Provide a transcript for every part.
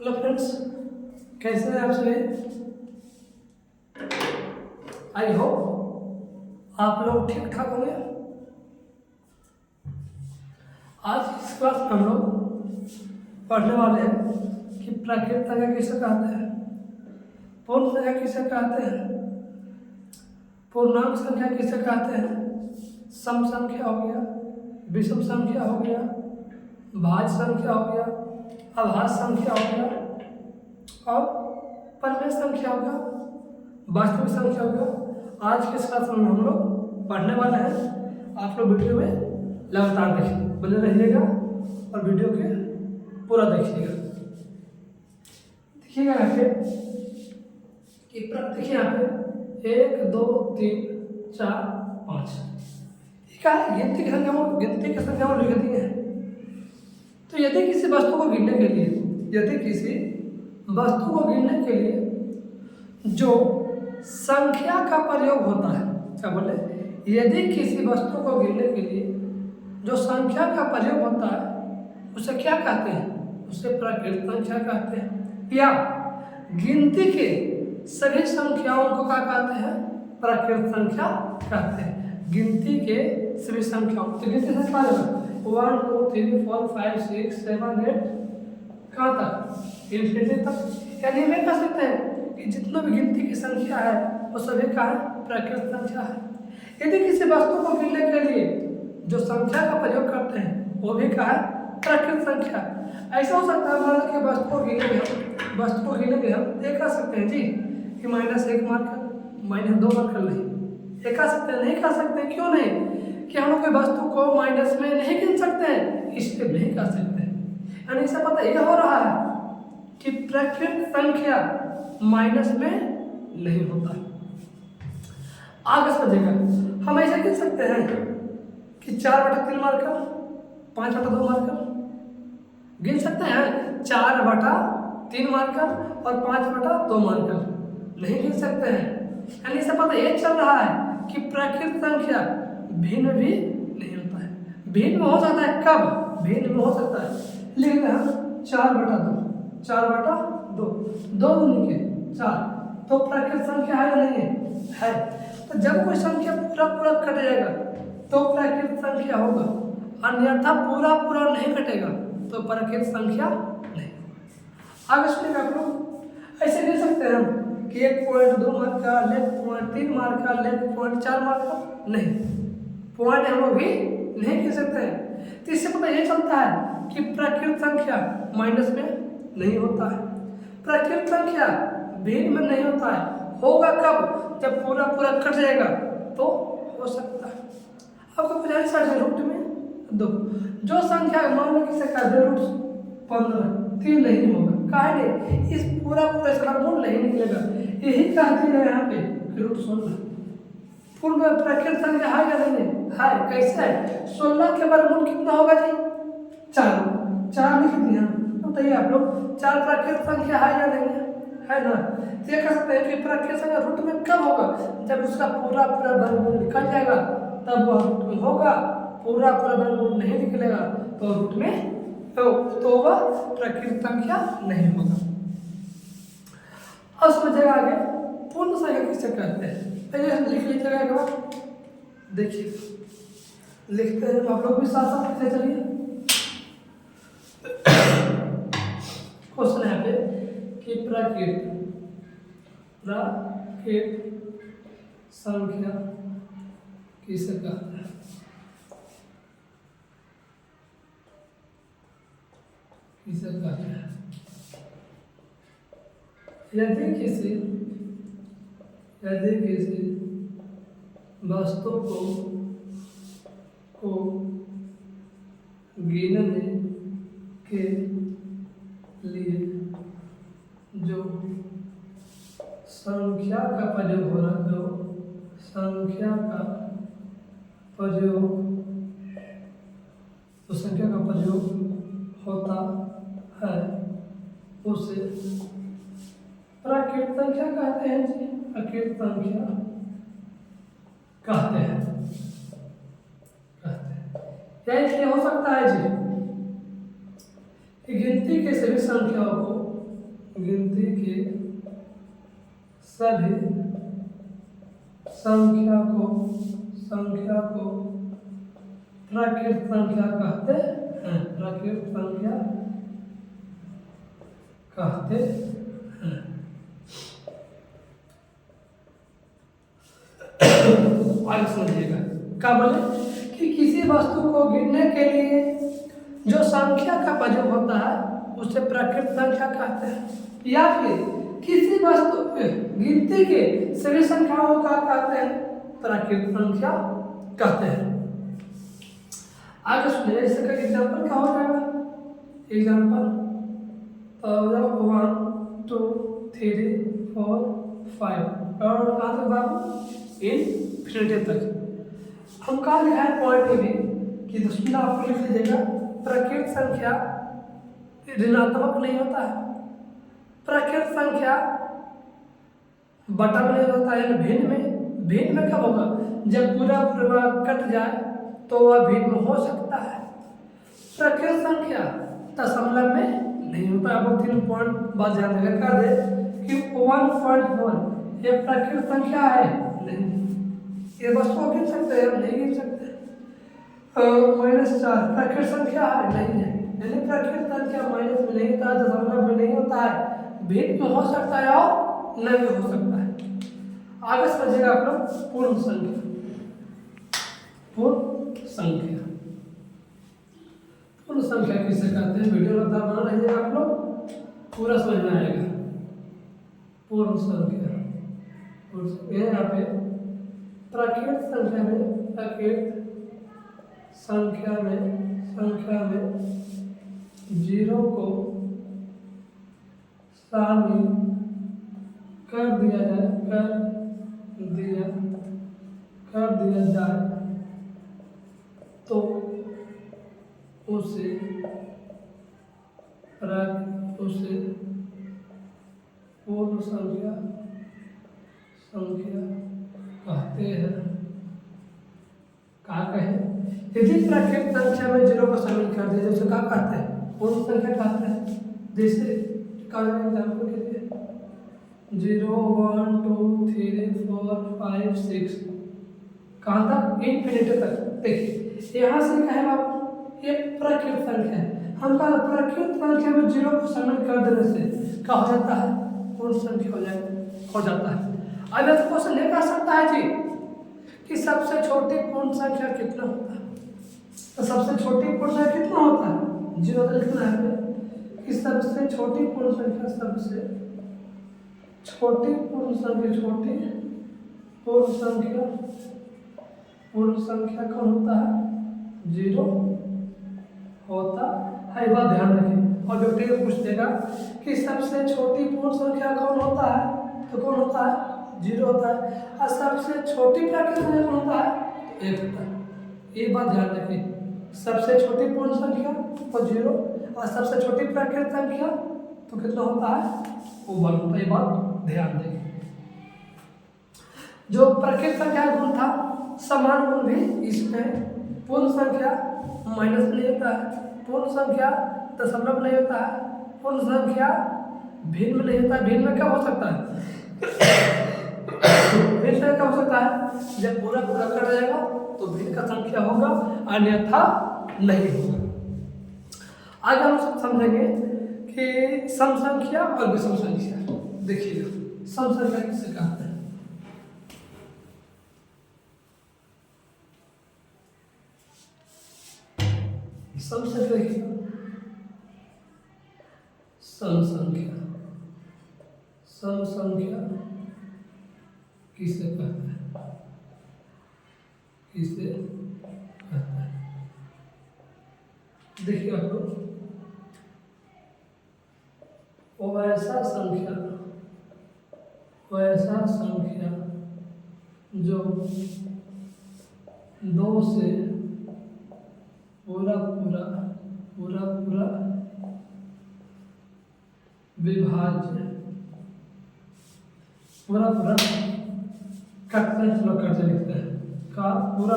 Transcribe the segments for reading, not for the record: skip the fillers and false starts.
Hello friends, कैसे हैं आप सभी। आई होप आप लोग ठीक ठाक होंगे। आज इस क्लास में हम लोग पढ़ने वाले हैं कि प्राकृत संख्या किसे कहते हैं, पूर्ण संख्या किसे कहते हैं, पूर्णांक संख्या किसे कहते हैं, सम संख्या हो गया, विषम संख्या हो गया, भाज्य संख्या हो गया, अभाज्य संख्या हो गया और परिमेय संख्या हो गया, वास्तविक संख्या हो गया। आज के इस क्लास में हम लोग पढ़ने वाले हैं। आप लोग वीडियो में लगातार देखिए, बने रहिएगा और वीडियो के पूरा देखिएगा। देखिएगा यहाँ पे देखिए यहाँ पे 1 2 3 4 5 क्या गिनती की संख्या लिख दी है। तो यदि किसी वस्तु को गिनने के लिए जो संख्या का प्रयोग होता है, क्या बोले, यदि किसी वस्तु को गिनने के लिए जो संख्या का प्रयोग होता है उसे क्या कहते हैं, उसे प्राकृत संख्या कहते हैं। या गिनती के सभी संख्याओं को क्या कहते हैं, प्राकृत संख्या कहते हैं। गिनती के सभी संख्याओं, तो गिनती संख्या 1 2 3 4 5 6 7 8 कहाँ तक, इन्फिनिटी तक। यानी हमें कह सकते हैं कि जितना भी गिनती की संख्या है वो सभी का है प्राकृत संख्या है। यदि किसी वस्तु को गिनने के लिए जो संख्या का प्रयोग करते हैं वो भी का है प्राकृत संख्या। ऐसा हो सकता है मान लो कि वस्तु को गिनेंगे हम ये कह सकते हैं जी कि -1 मार्कर, -2 मार्कर नहीं, ये कह सकते हैं, नहीं कह सकते हैं। क्यों नहीं, कि हम लोग कोई वस्तु को माइनस में नहीं गिन सकते हैं, इसलिए नहीं कह सकते हैं। यानी इससे पता यह हो रहा है कि प्राकृत संख्या माइनस में नहीं होता है। आगे समझेगा, हम ऐसा गिन सकते हैं कि 4/3 मार्कर, 5/2 मार्कर गिन सकते हैं। 4/3 मार्कर और 5/2 मार्कर नहीं गिन सकते हैं। यानी इससे पता ये चल रहा है कि प्राकृत संख्या भिन्न भी नहीं होता है। भिन्न हो सकता है, कब भिन्न में हो सकता है, लिख रहे हैं 4/2, 4/2, 2 दूनी के 4, तो प्राकृत संख्या है या नहीं है? तो जब कोई संख्या पूरा कट जाएगा तो प्राकृत संख्या होगा, अन्यथा पूरा नहीं कटेगा तो प्राकृत संख्या नहीं। आगे सुनिएगा आप लोग, ऐसे दे सकते हैं हम कि 1.2 मार्कर, 1.3 मार्कर, 1.4 मार्कर नहीं, पॉइंट हम लोग भी नहीं कह सकते हैं। तो इससे पता ये चलता है कि प्राकृत संख्या माइनस में नहीं होता है, प्राकृत संख्या भिन्न में नहीं होता है। होगा कब, जब पूरा कट जाएगा तो हो सकता है। आपको पता है रूट में दो जो संख्या मान लो किसे का रूट 15 3 नहीं होगा, काहे नहीं, इस पूरा इसका मूल नहीं निकलेगा। यही कहती है यहाँ पे रूट 16 पूर्ण प्राकृत संख्या है या नहीं है। कैसे है, 16 के वर्गमूल कितना होगा जी, 4 लिख दिया। बताइए आप लोग 4 प्राकृत संख्या है या नहीं है ना। ये कह सकते हैं कि प्राकृत संख्या रूट में कब होगा, जब उसका पूरा वर्गमूल निकल जाएगा तब वह रूट में होगा। पूरा वर्गमूल नहीं निकलेगा तो रूट में तो वह प्राकृत संख्या नहीं होगा। अब समझिएगा आगे पूर्ण संख्या किसे कहते हैं। पहले हम लिख लीजिएगा एक बार, देखिए लिखते हैं आप लोग भी साथ लिखते चलिए। क्वेश्चन है पे कि प्राकृत संख्या किसे कहते हैं। किसे कहते हैं, यदि किसी वस्तु को गिनने के लिए जो संख्या का प्रयोग हो रहा है, संख्या का प्रयोग होता है उसे प्राकृत संख्या कहते हैं जी, प्राकृत संख्या कहते हैं। क्या इसलिए हो सकता है जी कि गिनती के सभी संख्याओं को गिनती के सभी संख्या को प्राकृत संख्या कहते हैं। प्राकृत संख्या कहते हैं। आगे समझिएगा, क्या बोले कि किसी वस्तु को गिनने के लिए जो संख्या का प्रयोग होता है उसे प्राकृत संख्या कहते हैं, या फिर किसी वस्तु गिनती के सभी संख्याओं का कहते हैं प्राकृत संख्या कहते हैं। आगे सुनिए, इसका एग्जाम्पल क्या हो जाएगा? एग्जाम्पल 1 2 3 4 5 और कहाँ तक बाबू? इनफिनिटी तक। हम कहा लिखा है पॉइंट में भी कि दूसरा आपको लिख लीजिएगा, प्राकृत संख्या ऋणात्मक नहीं होता है, प्राकृत संख्या बटा में नहीं होता है, भिन्न में कब होगा? जब पूरा कट जाए तो वह भिन्न हो सकता है। प्राकृत संख्या दशमलव में नहीं होता। आपको 3 पॉइंट बात ध्यान देकर कर दे कि 1.1 ये प्राकृत संख्या है नहीं, ये वस्तु को गिन सकते हैं? नहीं गिन सकते। -4 प्राकृत संख्या है नहीं है, यानी प्राकृत संख्या माइनस में नहीं होता है, दशमलव में नहीं होता है, भिन्न में हो सकता है और नहीं भी हो सकता है। आगे समझिएगा आप लोग पूर्ण संख्या। पूर्ण संख्या किसे कहते हैं? वीडियो लगातार बना रहिएगा, आप लोग पूरा समझ में आएगा। पूर्ण संख्या यहाँ पे प्राकृत संख्या में जीरो को शामिल कर दिया जाए तो उसे पूर्ण संख्या कहते हैं। कहा कहें? यदि प्राकृत संख्या में जीरो को शामिल कर दिया जैसे क्या कहते हैं? पूर्ण संख्या कहते हैं। जैसे एग्जाम्पल के लिए 0 1 2 3 4 5 6 कहाँ तक? इनफिनिटी तक। देखिए यहाँ से कहें आप ये प्राकृत संख्या है, हम कहा प्राकृत संख्या में जीरो को शामिल कर देने से क्या हो जाता है? पूर्ण संख्या हो जाता है। अब तो क्वेश्चन ये कह सकता है जी कि सबसे छोटी पूर्ण संख्या कितना होता है? तो सबसे छोटी पूर्ण संख्या कितना होता है? 0 तो लिखना है कि सबसे छोटी पूर्ण संख्या पूर्ण संख्या कौन होता है? 0 होता है। बात ध्यान रखिए। और व्यक्ति पूछ देगा कि सबसे छोटी पूर्ण संख्या कौन होता है? तो कौन होता है? 0 होता है। और सबसे छोटी प्राकृत संख्या कौन होता है? 1 होता है। ये बात ध्यान रखिए। सबसे छोटी पूर्ण संख्या तो 0 और सबसे छोटी प्राकृत संख्या तो कितना होता है? वो 1 होता है। ये बात ध्यान देंगे। जो प्राकृत संख्या गुण था समान गुण भी इसमें। पूर्ण संख्या माइनस नहीं होता है, पूर्ण संख्या दशमलव नहीं होता है, पूर्ण संख्या भिन्न में नहीं होता है। भिन्न में क्या हो सकता है? भिन्न में क्या हो सकता है? जब पूरा कट जाएगा तो भिन्न का संख्या होगा, अन्यथा नहीं होगा। आगे हम सब समझेंगे कि सम संख्या और विषम संख्या। देखिएगा सम संख्या किससे कहते हैं? सम संख्या किसे कहते हैं? देखिए आप लोग, वैसा संख्या जो 2 से पूरा विभाज्य कटते लिखते हैं का पूरा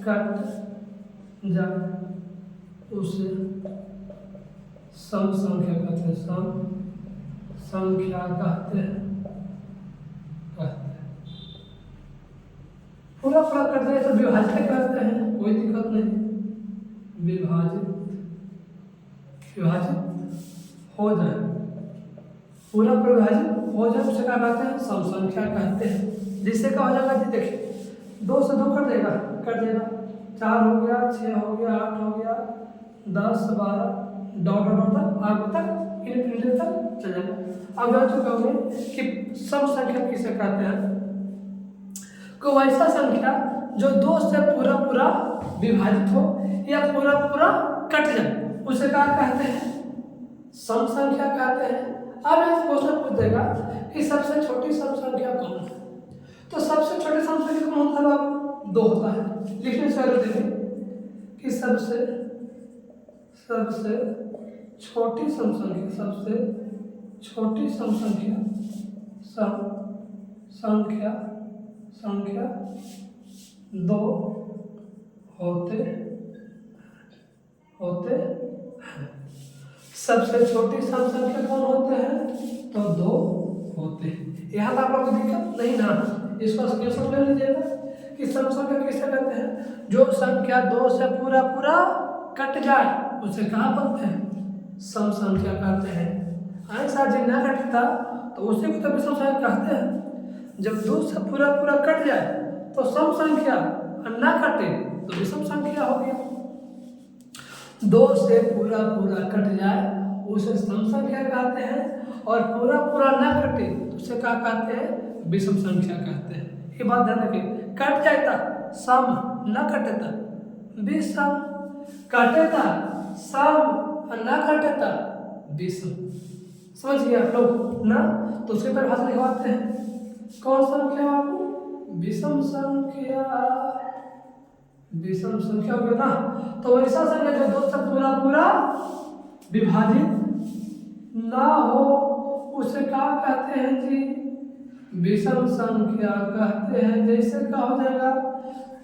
कट जाए उसे सम संख्या कहते हैं। सम संख्या कहते हैं। पूरा पूरा करते हैं तो विभाजित करते हैं, कोई दिक्कत नहीं। विभाजित हो जाए, पूरा पूरा विभाजित हो जाए उसे क्या कहते हैं? सम संख्या कहते हैं। जिससे क्या हो जाएगा जी, देखिए 2 से 2 कट देगा, 4 हो गया, 6 हो गया, 8 हो गया, 10 12 डॉट डॉट तक आगे तक इनफिनिटी तक चल जाएगा। अब जा चुका हूँ कि सम संख्या किसे कहते हैं? कोई ऐसा संख्या जो 2 से पूरा पूरा विभाजित हो या पूरा पूरा कट जाए उसे क्या कहते हैं? सम संख्या कहते हैं। अब एक क्वेश्चन पूछ देगा कि सबसे छोटी सम संख्या कौन है? तो सबसे छोटी सम संख्या कौन होता है बाबू? 2 होता है। लिखने से कि सबसे छोटी सम संख्या, सबसे छोटी सम संख्या 2 होते हैं। सबसे छोटी सम संख्या कौन होते हैं? तो 2 होते हैं। यहाँ पर आप लोग को दिक्कत नहीं ना, इसको स्क्रीनशॉट ले लीजिएगा कि सम संख्या किसे कहते हैं? जो संख्या 2 से पूरा पूरा कट जाए उसे कहाँ बोलते हैं? सम संख्या कहते हैं। ऐसा जिन ना कटता तो उसे को तो विषम संख्या कहते हैं। जब 2 से पूरा पूरा कट जाए तो सम संख्या, और ना कटे तो विषम संख्या हो गया। 2 से पूरा पूरा कट जाए उसे सम संख्या कहते हैं, और पूरा पूरा ना कटे तो उसे क्या कहते हैं? विषम संख्या कहते हैं। ये बात ध्यान रखिए, कट जाता सम, ना कटेता विषम, कटेता सम और ना कटेता विषम। समझ गए आप लोग ना? तो उसके परिभाषा लिखवाते हैं। कौन संख्या आपको? विषम संख्या हो गया ना। तो ऐसा संख्या जो 2 से पूरा पूरा विभाजित ना हो उसे क्या कहते हैं जी? विषम संख्या कहते हैं। जैसे क्या हो जाएगा?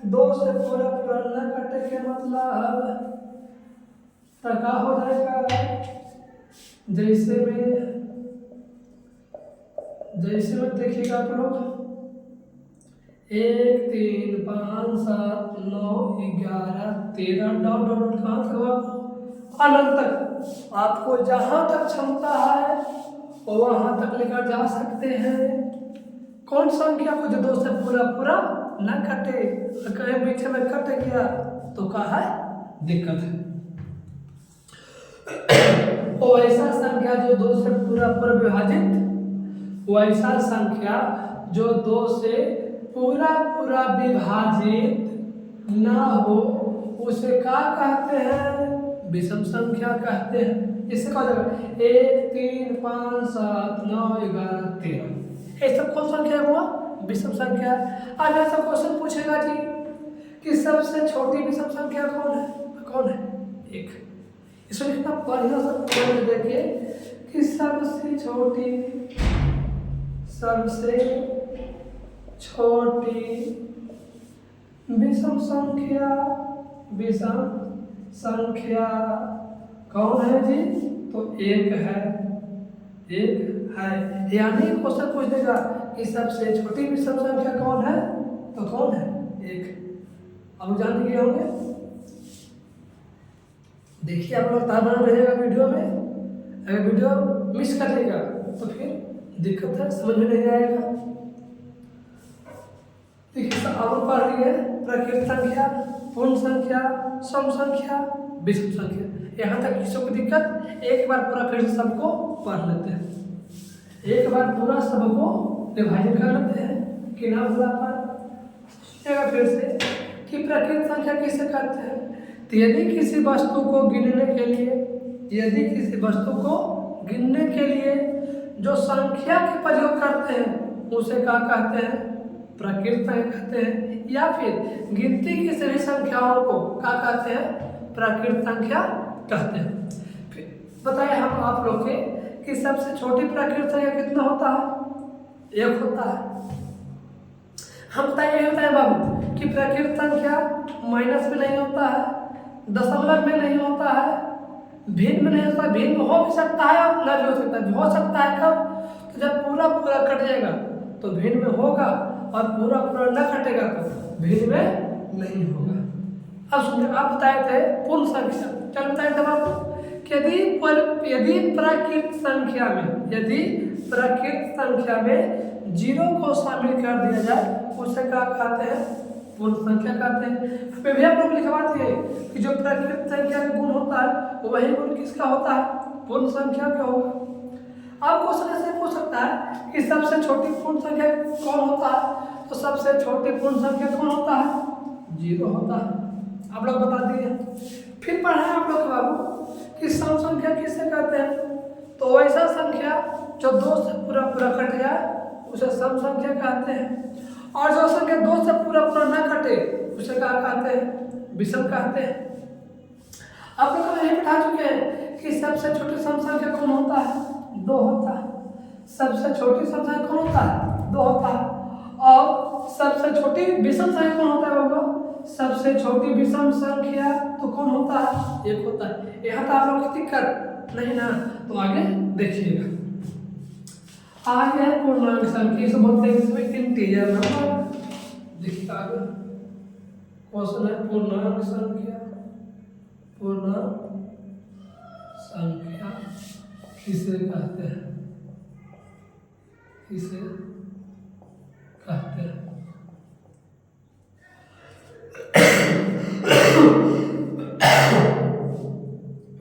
2 से पूरा पूरा न कटे के मतलब क्या हो जाएगा? जैसे में देखिएगा आप लोग 1 3 5 7 9 11 13 डॉट डॉट डॉट कहाँ तक हुआ? अनंत तक। आपको जहाँ तक क्षमता है वहाँ तक लेकर जा सकते हैं। कौन संख्या को जो 2 से पूरा पूरा न कटे, कहीं बीच में कट गया तो क्या है? दिक्कत है। वो ऐसा संख्या जो 2 से पूरा पूरा विभाजित, वो ऐसा संख्या जो 2 से पूरा पूरा विभाजित ना हो उसे क्या कहते हैं? विषम संख्या कहते हैं। इससे क्या हो जाएगा? 1 3 5 7 9 11 13, ये सब कौन संख्या हुआ? विषम संख्या। आज ऐसा क्वेश्चन पूछेगा जी कि सबसे छोटी विषम संख्या कौन है? 1। इसमें कितना बढ़िया सा पॉइंट देखिए कि सबसे छोटी विषम संख्या कौन है जी? तो 1 है। यानी क्वेश्चन पूछ देगा कि सबसे छोटी विषम संख्या कौन है? तो कौन है? 1। अब जान गए होंगे। देखिए आप लोग तार बना रहेगा वीडियो में। अगर वीडियो मिस कर देगा तो फिर दिक्कत है, समझ में नहीं आएगा। देखिए अब पढ़ रही है प्रकृत संख्या, पूर्ण संख्या, सम संख्या, विषम संख्या। यहाँ तक किसी को दिक्कत? एक बार पूरा फिर सबको पढ़ लेते हैं। एक बार पूरा सबको विभाजित कर लेते हैं कि नाम हुआ पर फिर से कि प्रकृत संख्या किसे कहते हैं? तो यदि किसी वस्तु को गिनने के लिए जो संख्या के प्रयोग करते हैं उसे क्या कहते हैं? प्रकृत संख्या कहते हैं। या फिर गिनती की सभी संख्याओं को क्या कहते हैं? प्रकृत संख्या कहते हैं। फिर बताए हम आप लोग के कि सबसे छोटी प्रकृत संख्या कितना होता है? 1 होता है। हम बताइए होता है बाबू कि प्रकृत संख्या माइनस में नहीं होता है, दशमलव में नहीं होता है, भिन्न में नहीं होता। भिन्न हो भी सकता है और न भी हो सकता है। हो सकता है कब? तो जब पूरा पूरा कट जाएगा तो भिन्न में होगा, और पूरा पूरा न कटेगा तो भिन्न में नहीं होगा। अब सुनिए, आप बताए थे पूर्ण संख्या, क्या बताए थे आपको कि यदि प्राकृत संख्या में जीरो को शामिल कर दिया जाए उसे क्या कहते हैं? पूर्ण संख्या कहते हैं। फिर भी आप लोग लिखवा दिए कि जो प्राकृत संख्या का गुण होता है वही गुण किसका होता है? पूर्ण संख्या का होगा। अब क्वेश्चन ऐसे पूछ सकता है कि सबसे छोटी पूर्ण संख्या कौन होता है? तो सबसे छोटी पूर्ण संख्या कौन होता है? जीरो होता है। आप लोग बता दिए। फिर पढ़े आप लोग के बाबू कि सम संख्या किसे कहते हैं? तो ऐसा संख्या जो दो से पूरा पूरा कट जाए उसे सम संख्या कहते हैं, और जो संख्या दो से पूरा पूरा ना कटे उसे क्या कहते हैं? विषम कहते हैं। आप लोग यही बता चुके हैं कि सबसे छोटी सम संख्या कौन होता है? दो होता है। सबसे छोटी सम संख्या कौन होता है? दो होता है। और सबसे छोटी विषम संख्या कौन होता है बाबू? सबसे छोटी विषम संख्या तो कौन होता है? एक होता है। यहाँ तो आप लोग की दिक्कत नहीं ना, तो आगे देखिएगा। आगे है पूर्णांक संख्या, इसे बोलते हैं इसमें इंटीजर नंबर। देखिए आगे क्वेश्चन है पूर्णांक संख्या। पूर्णांक संख्या किसे कहते हैं? किसे कहते हैं?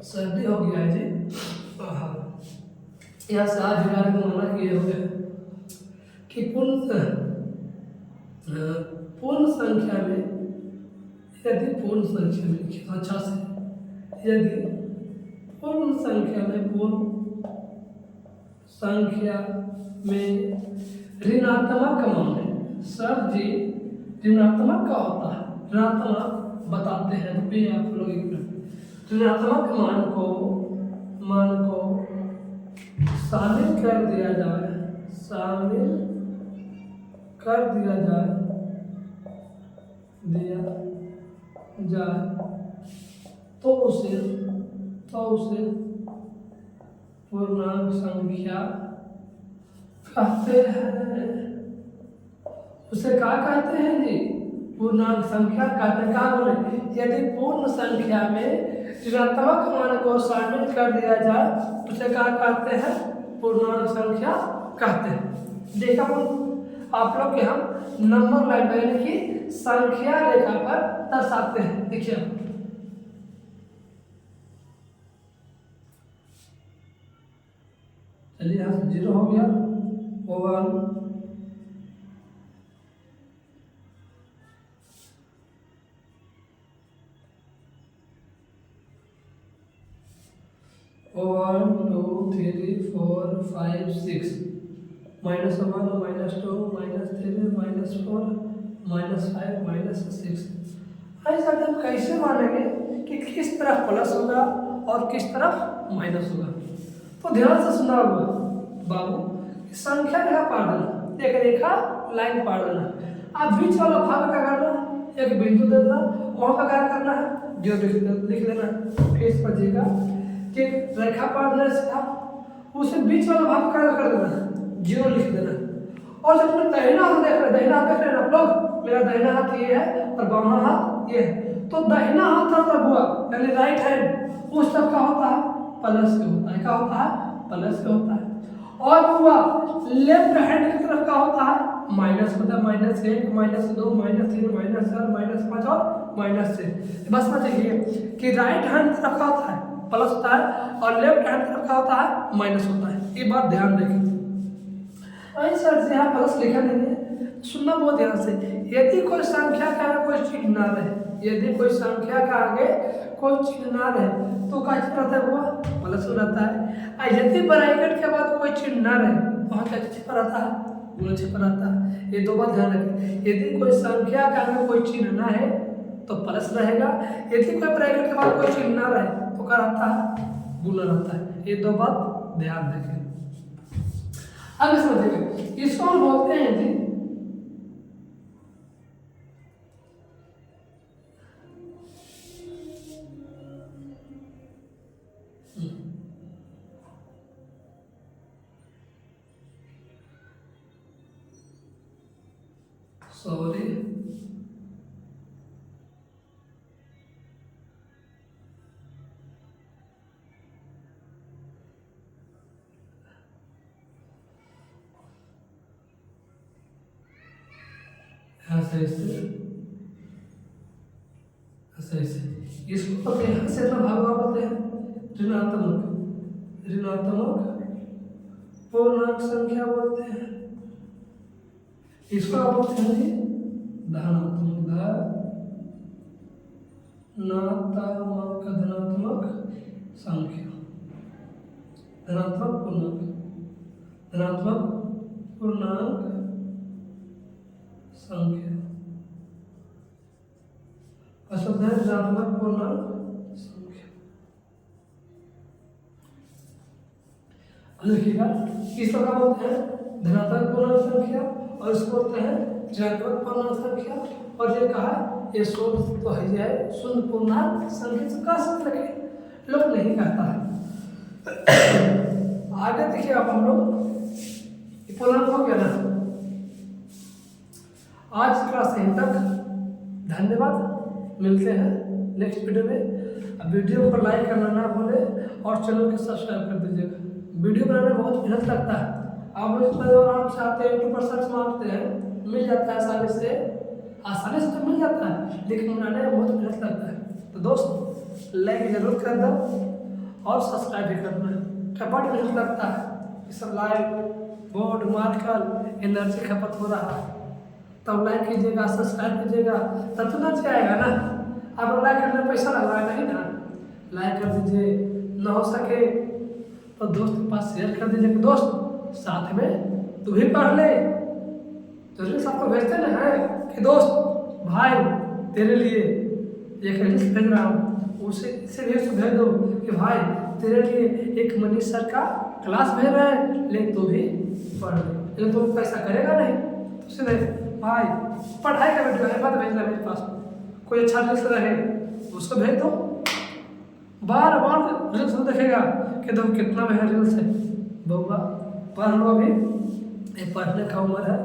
सर्दी हो गया है जी। हाँ, यहाँ से आज हमारे को मना किए हुए कि पूर्ण संख्या में, यदि पूर्ण संख्या में लिखिए अच्छा से, यदि पूर्ण संख्या में ऋणात्मक मान है। सर जी ऋणात्मक का होता है, ऋणात्मक बताते हैं रुपये आप लोग एक मिनट। ऋणात्मक मान को शामिल कर दिया जाए, तो उसे पूर्णांक संख्या कहते हैं। उसे क्या कहते हैं जी? पूर्णांक संख्या कहते हैं। क्या बोले? यदि पूर्ण संख्या में ऋणात्मक मान को शामिल कर दिया जाए उसे क्या कहते हैं? पूर्णांक संख्या कहते हैं। देखा आप लोग के हम नंबर लाइन यानी कि संख्या रेखा पर दर्शाते हैं। देखिए चलिए यहाँ से जीरो हो गया, 1 1 2 3 4 5 6 -1 -2 -3 -4 -5 -6। ऐसा हम कैसे मानेंगे कि किस तरफ प्लस होगा और किस तरफ माइनस होगा? तो ध्यान से सुना होगा बाबू, संख्या रेखा पार देना, एक रेखा लाइन पार देना। आप बीच वाला भाग का करना, एक बिंदु दे देना, वहां पर क्या करना है? जो लिख देना। फिर इस पर जीगा कि रेखा पार देने से आप उसे बीच वाला भाग का कर देना, जीरो लिख देना। और जब अपने दाहिना हाथ देख रहे, दाहिना हाथ देख रहे हैं आप लोग, मेरा दाहिना हाथ ये है और बामा हाथ ये है, तो दाहिना हाथ तरफ हुआ यानी राइट हैंड उस तरफ का होता है प्लस के होता है। क्या होता है? प्लस के होता है। और हुआ लेफ्ट हैंड की तरफ का होता है माइनस होता है। -1 -2 -3 -4 -5 और -6। बस में चाहिए कि राइट हैंड तरफ का होता है प्लस होता है और लेफ्ट हैंड तरफ का होता है माइनस होता है। ये बात ध्यान रखिए। सर यहाँ प्लस लिखा नहीं है, सुनना बहुत ध्यान से। यदि कोई संख्या का आगे कोई चिन्ह ना रहे, यदि कोई संख्या का आगे कोई चिन्ह ना रहे तो क्या चिन्ह रहता है? हुआ प्लस हो रहता है। यदि ब्रैकेट के बाद कोई चिन्ह ना रहे वहाँ क्या छिपा रहता है? गुण छिपा रहता है। ये दो बात ध्यान रखें। यदि कोई संख्या का आगे कोई चिन्ह ना है तो प्लस रहेगा, यदि कोई ब्रैकेट के बाद कोई चिन्ह ना रहे तो क्या रहता है? गुण रहता है। ये दो बात ध्यान रखें। अब इसमें देखिए, इसको हम बोलते हैं जी सॉरी, ऐसे ऐसे ऐसे ऐसे, इसको बोलते हैं, से इतना भाग बोलते हैं ऋणात्मक, ऋणात्मक पूर्णांक संख्या बोलते हैं। इसको आप बोलते हैं जी धनात्मक, धनात्मक, धनात्मक संख्या, धनात्मक पूर्णांक, धनात्मक पूर्णांक संख्या, अशुद्ध है धनात्मक पूर्णांक संख्या। देखिएगा किस प्रकार बोलते हैं धनात्मक पूर्णांक संख्या, और इसको बोलते हैं ऋणात्मक पूर्णांक संख्या। और ये कहा ये शून्य तो है, ये शून्य पूर्णांक संख्या से कह सकते हैं, लोग नहीं कहता है। आगे देखिए अब हम लोग पूर्णांक हो गया ना। आज क्लास यहीं तक, धन्यवाद, मिलते हैं नेक्स्ट वीडियो में। अब वीडियो को लाइक करना ना भूले और चैनल को सब्सक्राइब कर दीजिएगा। वीडियो बनाने में बहुत मेहनत लगता है, आप लोग इतना आराम से आते हैं, यूट्यूब पर सर्च मारते हैं, मिल जाता है आसानी से तो मिल जाता है, लेकिन बनाने में बहुत मेहनत लगता है। तो दोस्त लाइक जरूर कर दो और सब्सक्राइब भी करना है, बड़ा मेहनत लगता है। ये सब लाइक बोर्ड मार्कर एनर्जी खपत हो रहा है, तब लाइक कीजिएगा, सब्सक्राइब कीजिएगा, तब तो अच्छा आएगा ना। आप लाइक करने में पैसा लग रहा है नहीं ना, लाइक कर दीजिए, ना हो सके तो दोस्त के पास शेयर कर दीजिए कि दोस्त साथ में तू भी पढ़ ले। तो रील्स आपको भेजते ना है कि दोस्त भाई तेरे लिए एक रील्स भेज रहा हूँ, उसे इसे भी भेज दो कि भाई तेरे लिए एक मनीष सर का क्लास भेज रहे हैं, ले तू भी पढ़ ले। लेकिन तुम पैसा करेगा नहीं तो सीधे भाई पढ़ाई का वीडियो है मत भेजना, मेरे पास कोई अच्छा रील्स रहे उसको भेज दो। बार बार रील्स देखेगा कि तुम कितना महंगा रील्स है। बउआ पढ़ लो, अभी ये पढ़ने का उम्र है।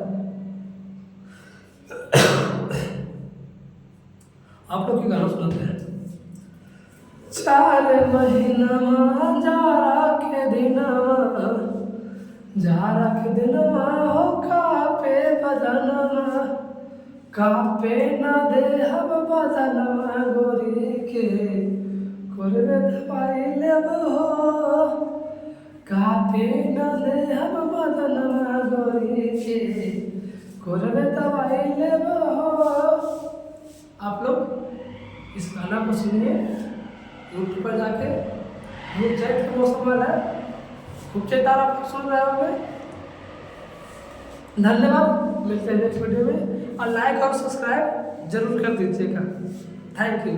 आप लोग की गाना सुनाते हैं। 4 महीना जारा के दिनवा हो कापे बदनवा, कापे न दे हम बदनवा गोरी के कुरबे दवाई लेब हो, कापे न दे हम बदनवा गोरी के कुरबे दवाई लेब हो। आप लोग इस गाना को सुनिए यूट्यूब पर जाके, ये चैत का मौसम वाला है, खूब चैतार आप सुन रहे होंगे। धन्यवाद, मिलते हैं नेक्स्ट वीडियो में, और लाइक और सब्सक्राइब जरूर कर दीजिएगा। Thank you.